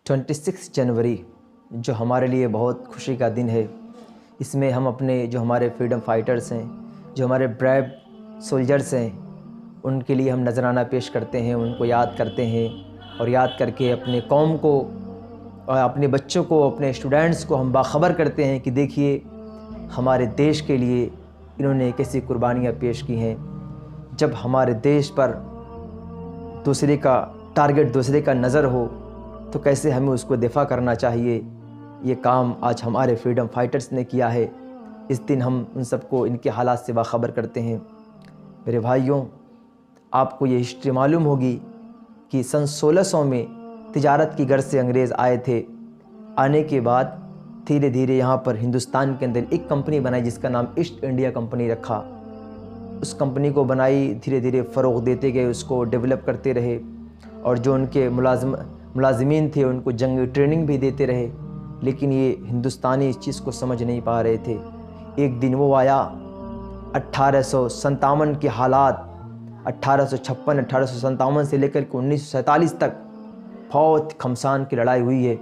26 जनवरी जो हमारे लिए बहुत खुशी का दिन है। इसमें हम अपने जो हमारे फ्रीडम फाइटर्स हैं, जो हमारे ब्रेव सोल्जर्स हैं, उनके लिए हम नजराना पेश करते हैं, उनको याद करते हैं और याद करके अपने कौम को और अपने बच्चों को, अपने स्टूडेंट्स को हम बाखबर करते हैं कि देखिए हमारे देश के लिए इन्होंने कैसी कुर्बानियाँ पेश की हैं। जब हमारे देश पर दूसरे का टारगेट, दूसरे का नज़र हो तो कैसे हमें उसको दिफा करना चाहिए। ये काम आज हमारे फ्रीडम फाइटर्स ने किया है। इस दिन हम उन सबको इनके हालात से बाखबर करते हैं। मेरे भाइयों, आपको ये हिस्ट्री मालूम होगी कि सन 1600 में तिजारत की गर्ज से अंग्रेज़ आए थे। आने के बाद धीरे धीरे यहाँ पर हिंदुस्तान के अंदर एक कंपनी बनाई जिसका नाम ईस्ट इंडिया कंपनी रखा। उस कंपनी को बनाई, धीरे धीरे फ़रोग़ देते गए, उसको डेवलप करते रहे और जो उनके मुलाज़िमीन थे उनको जंगी ट्रेनिंग भी देते रहे। लेकिन ये हिंदुस्तानी इस चीज़ को समझ नहीं पा रहे थे। एक दिन वो आया, 1857 के हालात, 1856-1857 से लेकर के 1947 तक बहुत खमसान की लड़ाई हुई है।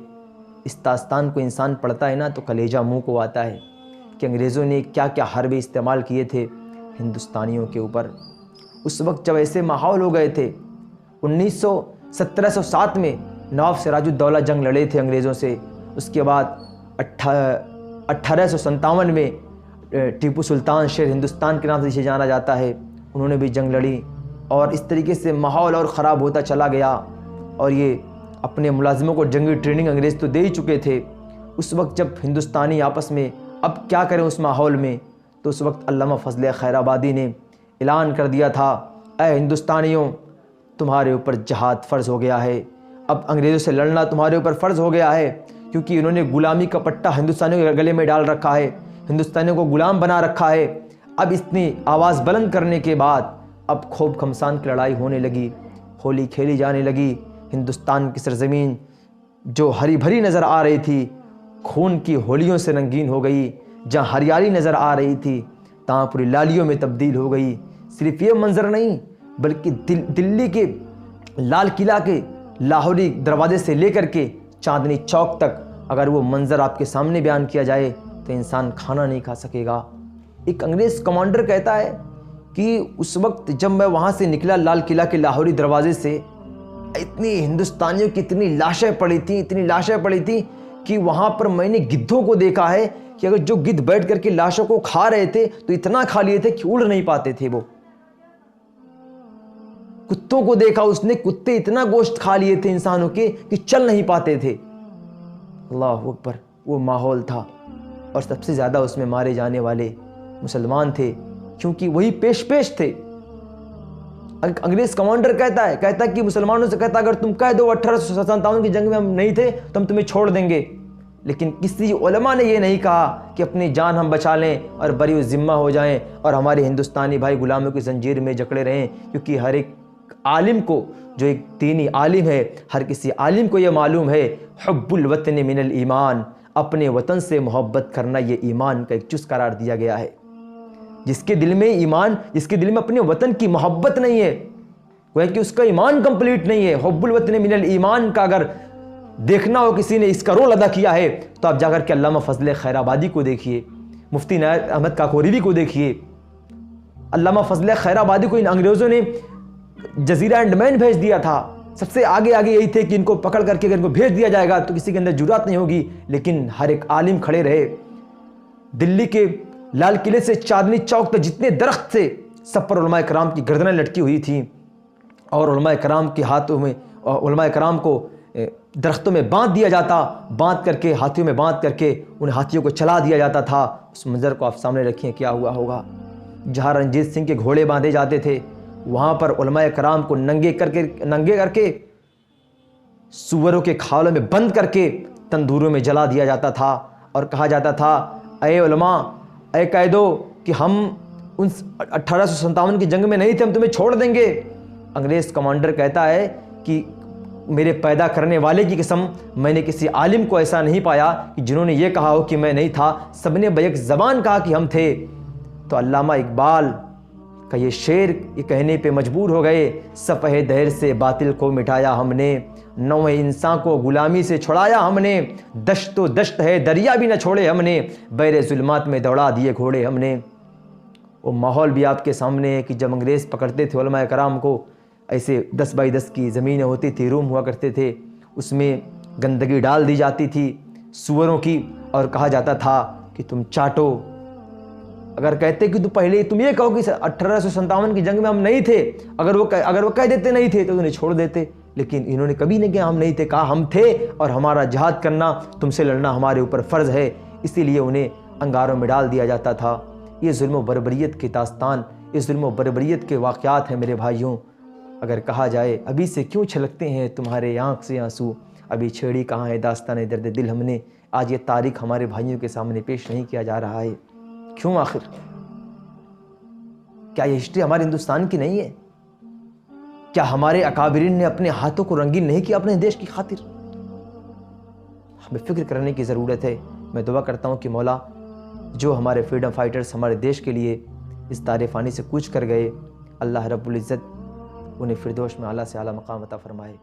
इस दास्तान को इंसान पढ़ता है ना तो कलेजा मुंह को आता है कि अंग्रेज़ों ने क्या क्या हरबे इस्तेमाल किए थे हिंदुस्तानियों के ऊपर। उस वक्त जब ऐसे माहौल हो गए थे, 1707 में नवाब सिराजुद्दौला जंग लड़े थे अंग्रेज़ों से। उसके बाद 1857 में टीपू सुल्तान शेर हिंदुस्तान के नाम से जिसे जाना जाता है, उन्होंने भी जंग लड़ी और इस तरीके से माहौल और ख़राब होता चला गया। और ये अपने मुलाजिमों को जंगी ट्रेनिंग अंग्रेज़ तो दे ही चुके थे। उस वक्त जब हिंदुस्तानी आपस में अब क्या करें उस माहौल में, तो उस वक्त अल्लामा फजल खैराबादी ने ऐलान कर दिया था, ऐ हिंदुस्तानियों, तुम्हारे ऊपर जहाद फ़र्ज़ हो गया है। अब अंग्रेज़ों से लड़ना तुम्हारे ऊपर फ़र्ज़ हो गया है, क्योंकि इन्होंने गुलामी का पट्टा हिंदुस्तानियों के गले में डाल रखा है, हिंदुस्तानियों को गुलाम बना रखा है। अब इतनी आवाज़ बुलंद करने के बाद अब खूब खमसान की लड़ाई होने लगी, होली खेली जाने लगी। हिंदुस्तान की सरज़मीन जो हरी भरी नज़र आ रही थी, खून की होलियों से रंगीन हो गई। जहाँ हरियाली नज़र आ रही थी तहाँ पूरी लालियों में तब्दील हो गई। सिर्फ ये मंज़र नहीं, बल्कि दिल्ली के लाल किला के लाहौरी दरवाजे से लेकर के चांदनी चौक तक अगर वो मंज़र आपके सामने बयान किया जाए तो इंसान खाना नहीं खा सकेगा। एक अंग्रेज़ कमांडर कहता है कि उस वक्त जब मैं वहाँ से निकला लाल किला के लाहौरी दरवाजे से, इतनी हिंदुस्तानियों की इतनी लाशें पड़ी थी कि वहाँ पर मैंने गिद्धों को देखा है कि अगर जो गिद्ध बैठ करके लाशों को खा रहे थे तो इतना खा लिए थे कि उड़ नहीं पाते थे। वो कुत्तों को देखा उसने, कुत्ते इतना गोश्त खा लिए थे इंसानों के कि चल नहीं पाते थे। अल्लाह अकबर, वो माहौल था। और सबसे ज़्यादा उसमें मारे जाने वाले मुसलमान थे, क्योंकि वही पेश थे। अंग्रेज़ कमांडर कहता है कि मुसलमानों से कहता, अगर तुम कह दो 1857 की जंग में हम नहीं थे तो हम तुम्हें छोड़ देंगे। लेकिन किसी उलमा ने ये नहीं कहा कि अपनी जान हम बचा लें और बरी ज़िम्मा हो जाएं और हमारे हिंदुस्तानी भाई गुलामों की जंजीर में जकड़े रहें। क्योंकि हर एक आलिम को, जो एक दीनी आलिम है, हर किसी आलिम को ये मालूम है, हुब्बुल वतन मिनल ईमान, अपने वतन से मोहब्बत करना ये ईमान का एक जुज़ करार दिया गया है। जिसके दिल में ईमान, जिसके दिल में अपने वतन की मोहब्बत नहीं है, वो है कि उसका ईमान कंप्लीट नहीं है। हुब्बुल वतन मिनल ईमान का अगर देखना हो किसी ने इसका रोल अदा किया है तो आप जाकर के अल्लामा फजल खैराबादी को देखिए, मुफ्ती इनायत अहमद काकोरीवी को देखिए। अल्लामा फजल खैराबादी को इन अंग्रेज़ों ने जजीरा अंडमान भेज दिया था। सबसे आगे यही थे कि इनको पकड़ करके अगर इनको भेज दिया जाएगा तो किसी के अंदर जुर्रत नहीं होगी। लेकिन हर एक आलिम खड़े रहे। दिल्ली के लाल किले से चांदनी चौक तक जितने दरख्त थे, सब पर उलमा कराम की गर्दनें लटकी हुई थी और उलमा कराम के हाथों में, उलमा कराम को दरख्तों में बांध दिया जाता, बांध करके हाथियों में बांध करके उन हाथियों को चला दिया जाता था। उस मंजर को आप सामने रखिए, क्या हुआ होगा। जहाँ रंजीत सिंह के घोड़े बांधे जाते थे, वहाँ पर उलमा कराम को नंगे करके सुअरों के खालों में बंद करके तंदूरों में जला दिया जाता था और कहा जाता था, अय उलमा, अय कह दो कि हम उन 1857 की जंग में नहीं थे, हम तुम्हें छोड़ देंगे। अंग्रेज़ कमांडर कहता है कि मेरे पैदा करने वाले की कसम, मैंने किसी आलिम को ऐसा नहीं पाया कि जिन्होंने ये कहा हो कि मैं नहीं था। सबने बैक ज़बान कहा कि हम थे। तो अल्लामा इकबाल का ये शेर ये कहने पे मजबूर हो गए, सफ़हे दहर से बातिल को मिटाया हमने, نوع انسان کو غلامی سے چھڑایا ہم نے، دشت و دشت ہے دریا بھی نہ چھوڑے ہم نے، بیر ظلمات میں دوڑا دیے گھوڑے ہم نے۔ وہ ماحول بھی آپ کے سامنے ہے کہ جب انگریز پکڑتے تھے علماء کرام کو، ایسے 10x10 کی زمینیں ہوتی تھی، روم ہوا کرتے تھے، اس میں گندگی ڈال دی جاتی تھی سوروں کی، اور کہا جاتا تھا کہ تم چاٹو۔ اگر کہتے کہ تم یہ کہو کہ 1857 کی جنگ میں ہم نہیں تھے، اگر وہ کہہ دیتے نہیں تھے تو انہیں چھوڑ دیتے، لیکن انہوں نے کبھی نہیں کہا ہم نہیں تھے، کہا ہم تھے، اور ہمارا جہاد کرنا، تم سے لڑنا ہمارے اوپر فرض ہے، اسی لیے انہیں انگاروں میں ڈال دیا جاتا تھا۔ یہ ظلم و بربریت کی داستان، یہ ظلم و بربریت کے واقعات ہیں میرے بھائیوں۔ اگر کہا جائے ابھی سے کیوں چھلکتے ہیں تمہارے آنکھ سے آنسو، ابھی چھیڑی کہاں ہے داستان درد دل ہم نے، آج یہ تاریخ ہمارے بھائیوں کے سامنے پیش نہیں کیا جا رہا ہے، کیوں آخر؟ کیا یہ ہسٹری ہمارے ہندوستان کی نہیں ہے؟ کیا ہمارے اکابرین نے اپنے ہاتھوں کو رنگین نہیں کیا اپنے دیش کی خاطر؟ ہمیں فکر کرنے کی ضرورت ہے۔ میں دعا کرتا ہوں کہ مولا جو ہمارے فریڈم فائٹرز ہمارے دیش کے لیے اس دار فانی سے کوچ کر گئے، اللہ رب العزت انہیں فردوس میں اعلیٰ سے اعلیٰ مقام عطا فرمائے۔